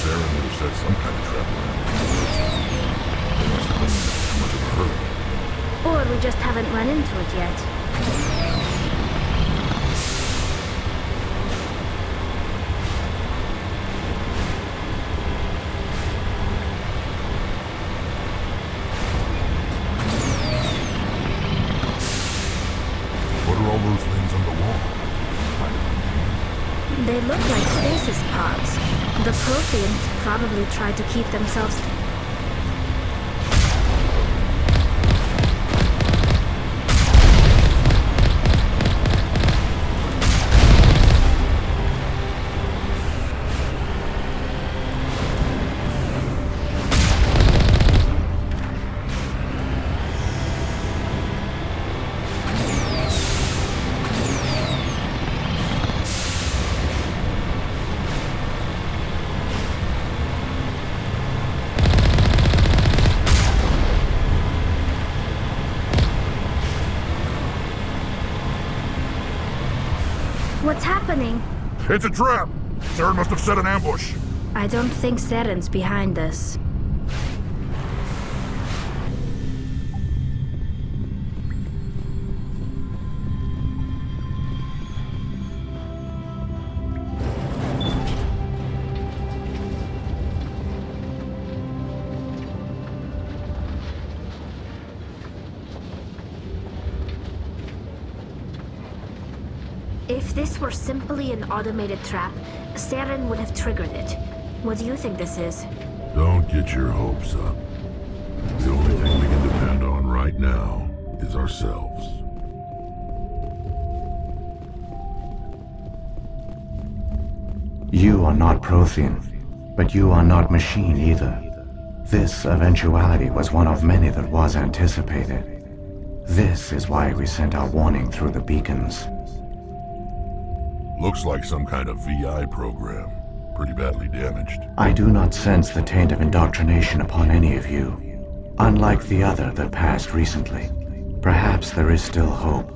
Saren would have set some kind of trap around it. They must have been too much of a hurdle. Or we just haven't run into it yet. What are all those things on the wall? They look like stasis pods. The Protheans probably tried to keep themselves... What's happening? It's a trap! Saren must have set an ambush. I don't think Saren's behind this. If this were simply an automated trap, Saren would have triggered it. What do you think this is? Don't get your hopes up. The only thing we can depend on right now is ourselves. You are not Prothean, but you are not machine either. This eventuality was one of many that was anticipated. This is why we sent our warning through the beacons. Looks like some kind of VI program. Pretty badly damaged. I do not sense the taint of indoctrination upon any of you. Unlike the other that passed recently. Perhaps there is still hope.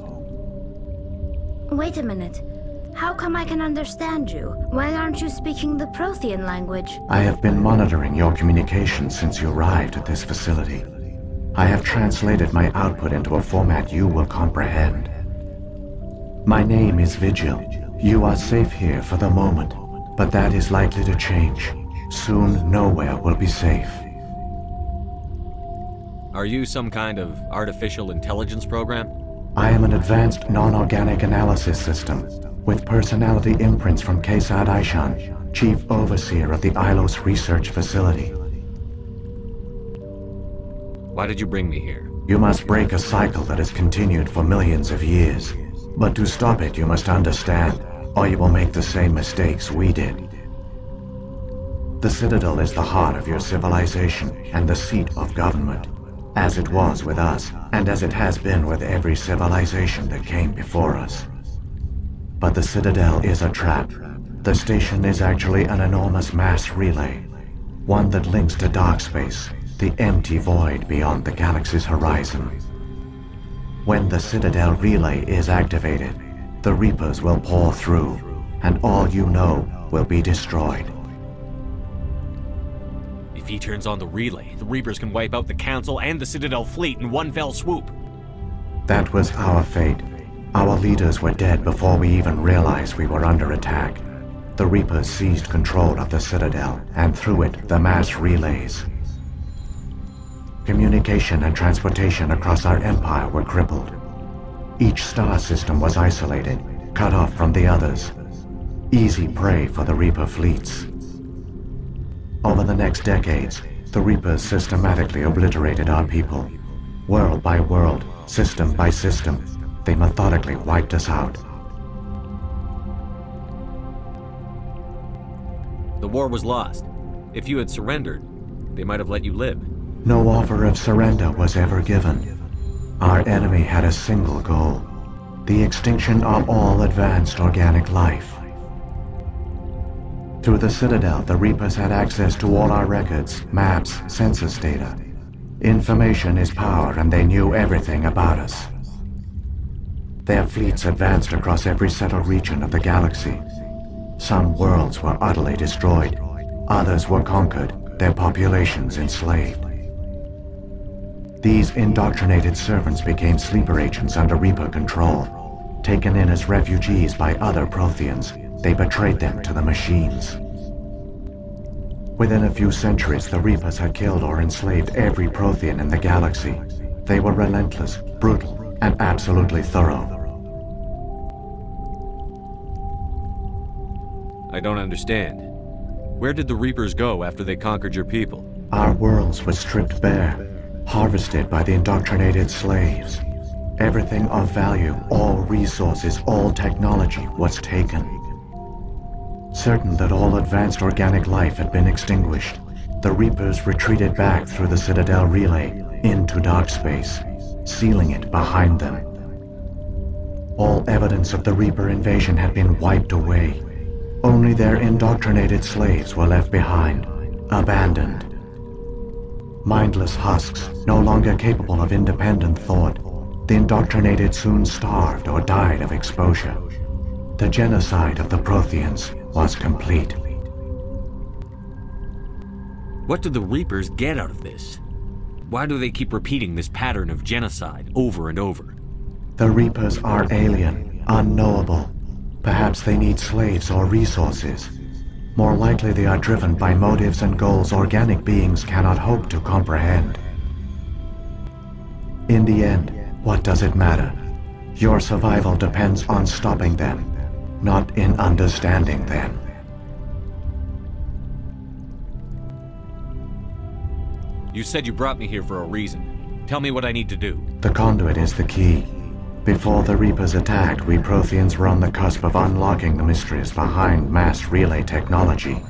Wait a minute. How come I can understand you? Why aren't you speaking the Prothean language? I have been monitoring your communications since you arrived at this facility. I have translated my output into a format you will comprehend. My name is Vigil. You are safe here for the moment, but that is likely to change. Soon, nowhere will be safe. Are you some kind of artificial intelligence program? I am an advanced non-organic analysis system, with personality imprints from Kesad Aishan, Chief Overseer of the Ilos Research Facility. Why did you bring me here? You must break a cycle that has continued for millions of years. But to stop it, you must understand, or you will make the same mistakes we did. The Citadel is the heart of your civilization and the seat of government, as it was with us, and as it has been with every civilization that came before us. But the Citadel is a trap. The station is actually an enormous mass relay, one that links to dark space, the empty void beyond the galaxy's horizon. When the Citadel relay is activated, the Reapers will pour through, and all you know will be destroyed. If he turns on the relay, the Reapers can wipe out the Council and the Citadel fleet in one fell swoop. That was our fate. Our leaders were dead before we even realized we were under attack. The Reapers seized control of the Citadel, and through it, the mass relays. Communication and transportation across our empire were crippled. Each star system was isolated, cut off from the others. Easy prey for the Reaper fleets. Over the next decades, the Reapers systematically obliterated our people. World by world, system by system, they methodically wiped us out. The war was lost. If you had surrendered, they might have let you live. No offer of surrender was ever given. Our enemy had a single goal: the extinction of all advanced organic life. Through the Citadel, the Reapers had access to all our records, maps, census data. Information is power, and they knew everything about us. Their fleets advanced across every settled region of the galaxy. Some worlds were utterly destroyed. Others were conquered, their populations enslaved. These indoctrinated servants became sleeper agents under Reaper control. Taken in as refugees by other Protheans, they betrayed them to the machines. Within a few centuries, the Reapers had killed or enslaved every Prothean in the galaxy. They were relentless, brutal, and absolutely thorough. I don't understand. Where did the Reapers go after they conquered your people? Our worlds were stripped bare, harvested by the indoctrinated slaves. Everything of value, all resources, all technology was taken. Certain that all advanced organic life had been extinguished, the Reapers retreated back through the Citadel relay into dark space, sealing it behind them. All evidence of the Reaper invasion had been wiped away. Only their indoctrinated slaves were left behind, abandoned. Mindless husks, no longer capable of independent thought, the indoctrinated soon starved or died of exposure. The genocide of the Protheans was complete. What do the Reapers get out of this? Why do they keep repeating this pattern of genocide over and over? The Reapers are alien, unknowable. Perhaps they need slaves or resources. More likely they are driven by motives and goals organic beings cannot hope to comprehend. In the end, what does it matter? Your survival depends on stopping them, not in understanding them. You said you brought me here for a reason. Tell me what I need to do. The conduit is the key. Before the Reapers attacked, we Protheans were on the cusp of unlocking the mysteries behind mass relay technology.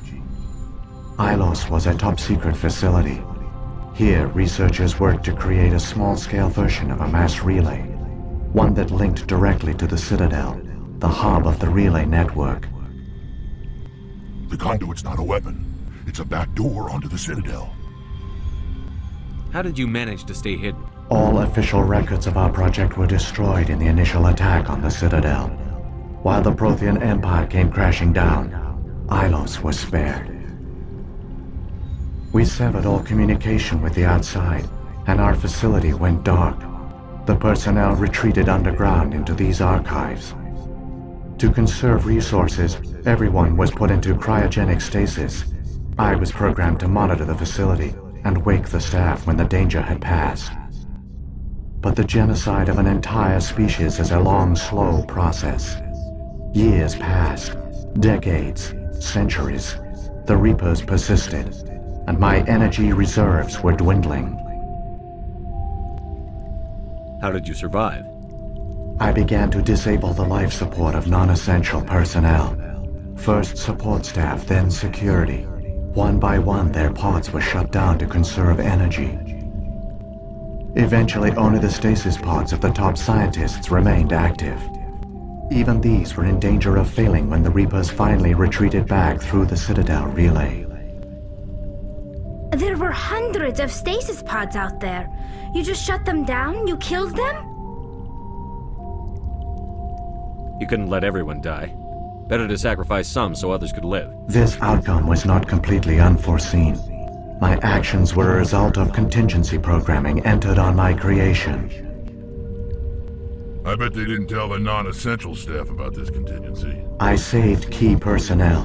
Ilos was a top-secret facility. Here, researchers worked to create a small-scale version of a mass relay, one that linked directly to the Citadel, the hub of the relay network. The conduit's not a weapon. It's a back door onto the Citadel. How did you manage to stay hidden? All official records of our project were destroyed in the initial attack on the Citadel. While the Prothean Empire came crashing down, Ilos was spared. We severed all communication with the outside, and our facility went dark. The personnel retreated underground into these archives. To conserve resources, everyone was put into cryogenic stasis. I was programmed to monitor the facility and wake the staff when the danger had passed. But the genocide of an entire species is a long, slow process. Years passed, decades, centuries. The Reapers persisted, and my energy reserves were dwindling. How did you survive? I began to disable the life support of non-essential personnel. First support staff, then security. One by one, their pods were shut down to conserve energy. Eventually, only the stasis pods of the top scientists remained active. Even these were in danger of failing when the Reapers finally retreated back through the Citadel relay. There were hundreds of stasis pods out there. You just shut them down? You killed them? You couldn't let everyone die. Better to sacrifice some so others could live. This outcome was not completely unforeseen. My actions were a result of contingency programming entered on my creation. I bet they didn't tell the non-essential staff about this contingency. I saved key personnel.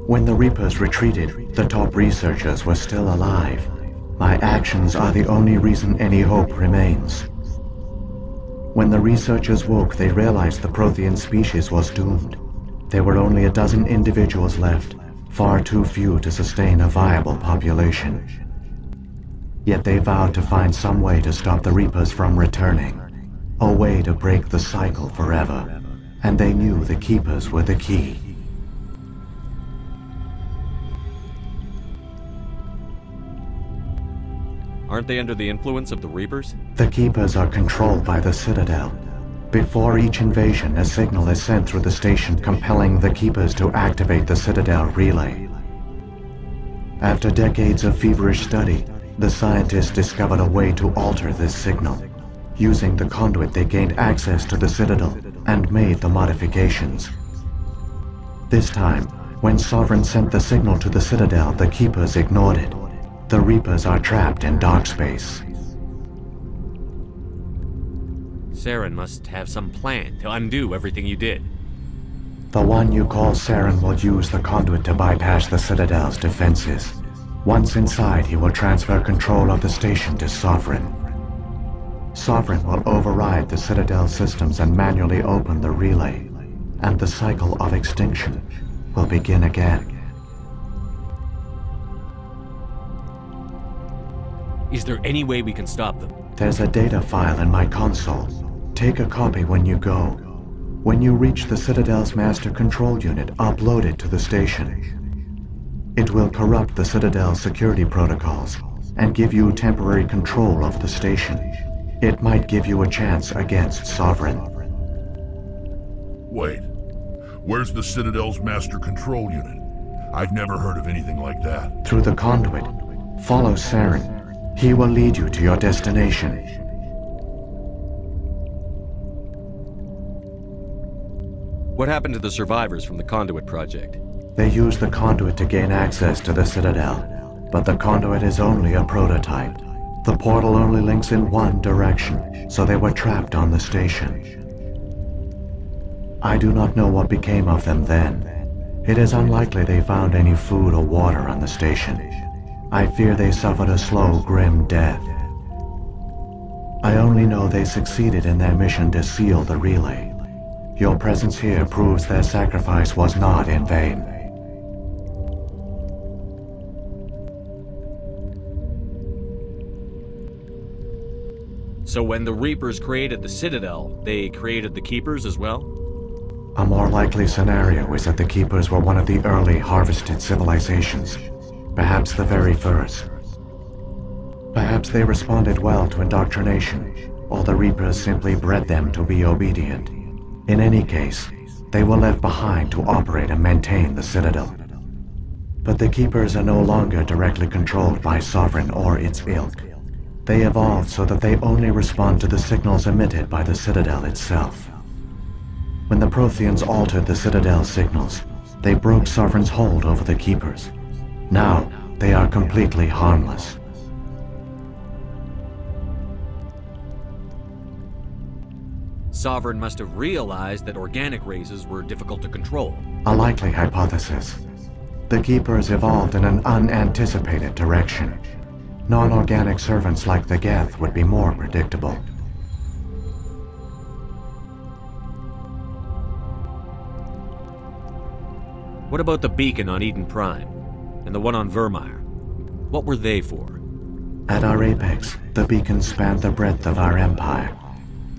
When the Reapers retreated, the top researchers were still alive. My actions are the only reason any hope remains. When the researchers woke, they realized the Prothean species was doomed. There were only a dozen individuals left, far too few to sustain a viable population. Yet they vowed to find some way to stop the Reapers from returning, a way to break the cycle forever, and they knew the Keepers were the key. Aren't they under the influence of the Reapers? The Keepers are controlled by the Citadel. Before each invasion, a signal is sent through the station compelling the Keepers to activate the Citadel relay. After decades of feverish study, the scientists discovered a way to alter this signal. Using the conduit, they gained access to the Citadel and made the modifications. This time, When Sovereign sent the signal to the Citadel, the Keepers ignored it. The Reapers are trapped in dark space. Saren must have some plan to undo everything you did. The one you call Saren will use the conduit to bypass the Citadel's defenses. Once inside, he will transfer control of the station to Sovereign. Sovereign will override the Citadel systems and manually open the relay, and the cycle of extinction will begin again. Is there any way we can stop them? There's a data file in my console. Take a copy when you go. When you reach the Citadel's master control unit, upload it to the station. It will corrupt the Citadel's security protocols and give you temporary control of the station. It might give you a chance against Sovereign. Wait. Where's the Citadel's master control unit? I've never heard of anything like that. Through the conduit, follow Saren. He will lead you to your destination. What happened to the survivors from the Conduit project? They used the conduit to gain access to the Citadel, but the conduit is only a prototype. The portal only links in one direction, so they were trapped on the station. I do not know what became of them then. It is unlikely they found any food or water on the station. I fear they suffered a slow, grim death. I only know they succeeded in their mission to seal the relay. Your presence here proves their sacrifice was not in vain. So when the Reapers created the Citadel, they created the Keepers as well? A more likely scenario is that the Keepers were one of the early harvested civilizations, perhaps the very first. Perhaps they responded well to indoctrination, or the Reapers simply bred them to be obedient. In any case, they were left behind to operate and maintain the Citadel. But the Keepers are no longer directly controlled by Sovereign or its ilk. They evolved so that they only respond to the signals emitted by the Citadel itself. When the Protheans altered the Citadel's signals, they broke Sovereign's hold over the Keepers. Now, they are completely harmless. Sovereign must have realized that organic races were difficult to control. A likely hypothesis. The Keepers evolved in an unanticipated direction. Non-organic servants like the Geth would be more predictable. What about the beacon on Eden Prime? And the one on Vermeer? What were they for? At our apex, the beacons spanned the breadth of our empire.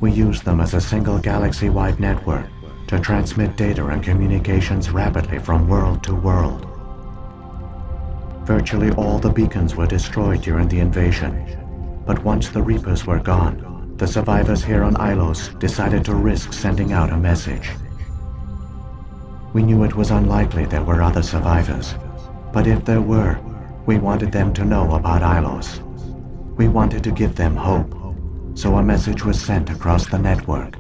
We used them as a single galaxy-wide network to transmit data and communications rapidly from world to world. Virtually all the beacons were destroyed during the invasion, but once the Reapers were gone, the survivors here on Ilos decided to risk sending out a message. We knew it was unlikely there were other survivors, but if there were, we wanted them to know about Ilos. We wanted to give them hope, so a message was sent across the network.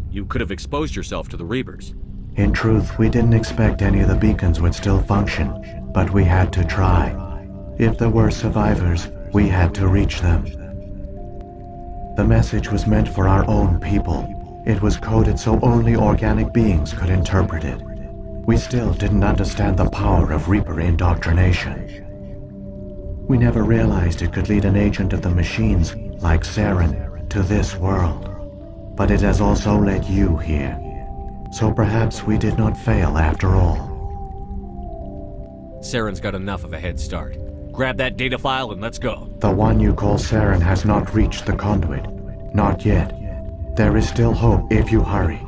You could have exposed yourself to the Reapers. In truth, we didn't expect any of the beacons would still function, but we had to try. If there were survivors, we had to reach them. The message was meant for our own people. It was coded so only organic beings could interpret it. We still didn't understand the power of Reaper indoctrination. We never realized it could lead an agent of the machines, like Saren, to this world. But it has also led you here. So perhaps we did not fail after all. Saren's got enough of a head start. Grab that data file and let's go. The one you call Saren has not reached the conduit. Not yet. There is still hope if you hurry.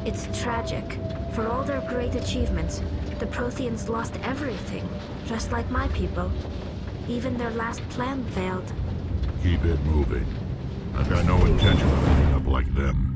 It's tragic. For all their great achievements, the Protheans lost everything, just like my people. Even their last plan failed. Keep it moving. I've got no intention of ending up like them.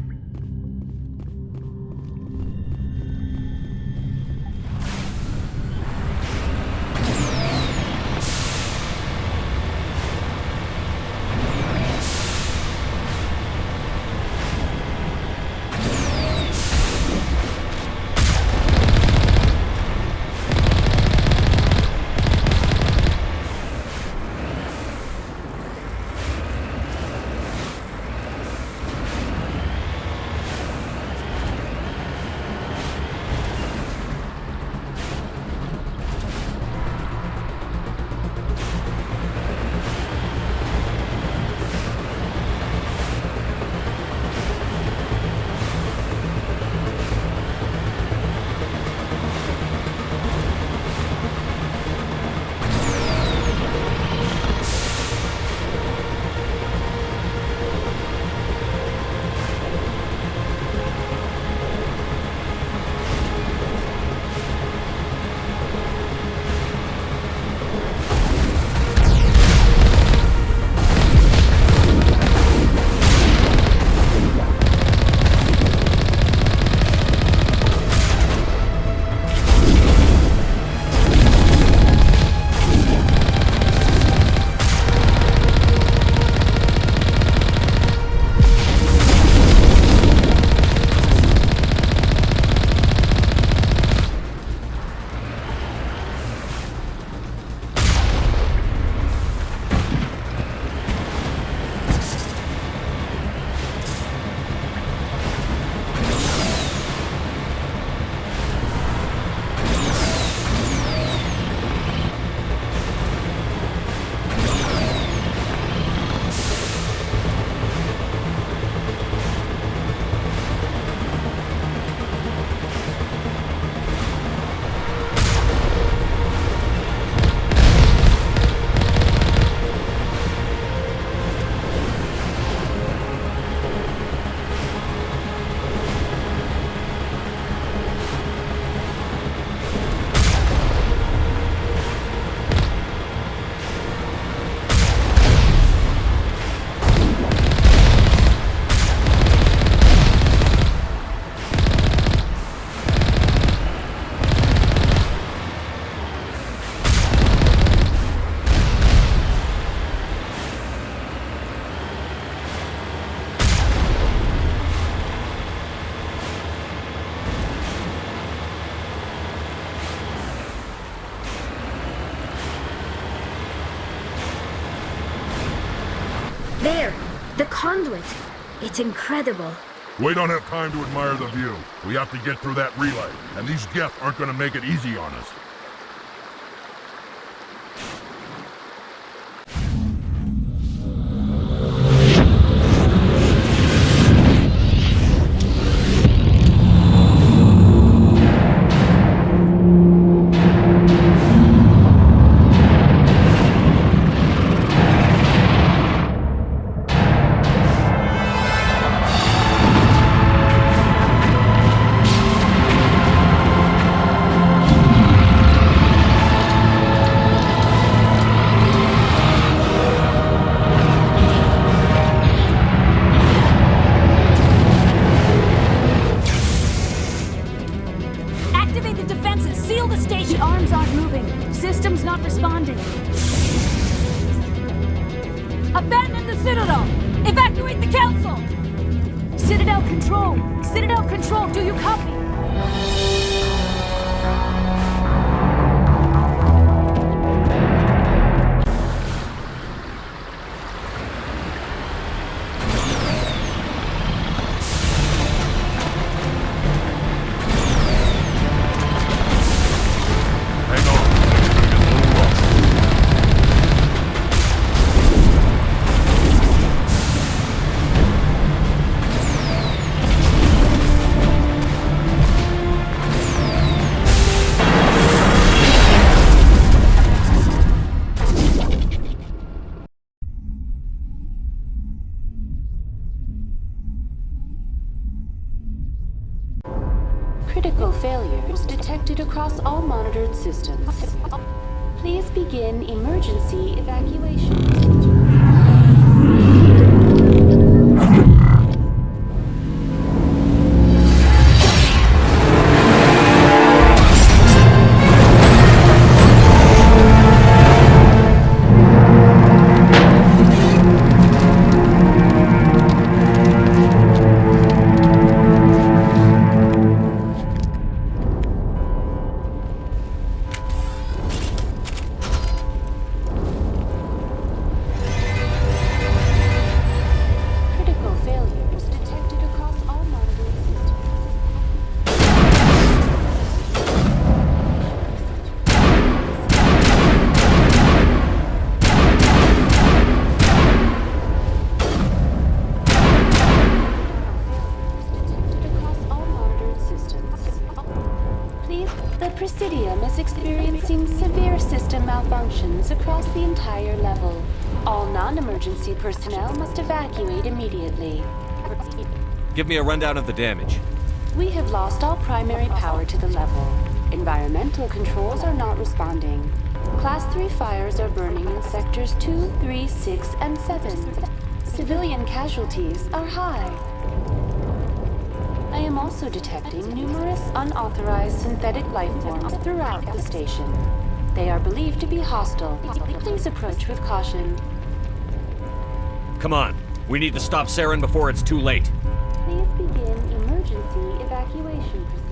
There! The conduit! It's incredible. We don't have time to admire the view. We have to get through that relay, and these Geth aren't gonna make it easy on us. Abandon the Citadel! Evacuate the Council! Citadel Control! Citadel Control, do you copy? Critical failures detected across all monitored systems. Please begin emergency evacuation. Critical failures detected across all monitoring systems. Detected across all monitored systems. Please, the Presidium is experiencing severe system malfunctions across the entire level. All non-emergency personnel must evacuate immediately. Give me a rundown of the damage. We have lost all primary power to the level. Environmental controls are not responding. Class 3 fires are burning in sectors 2, 3, 6, and 7. Civilian casualties are high. I am also detecting numerous unauthorized synthetic life forms throughout the station. They are believed to be hostile. Please approach with caution. Come on. We need to stop Saren before it's too late. Please begin emergency evacuation procedure.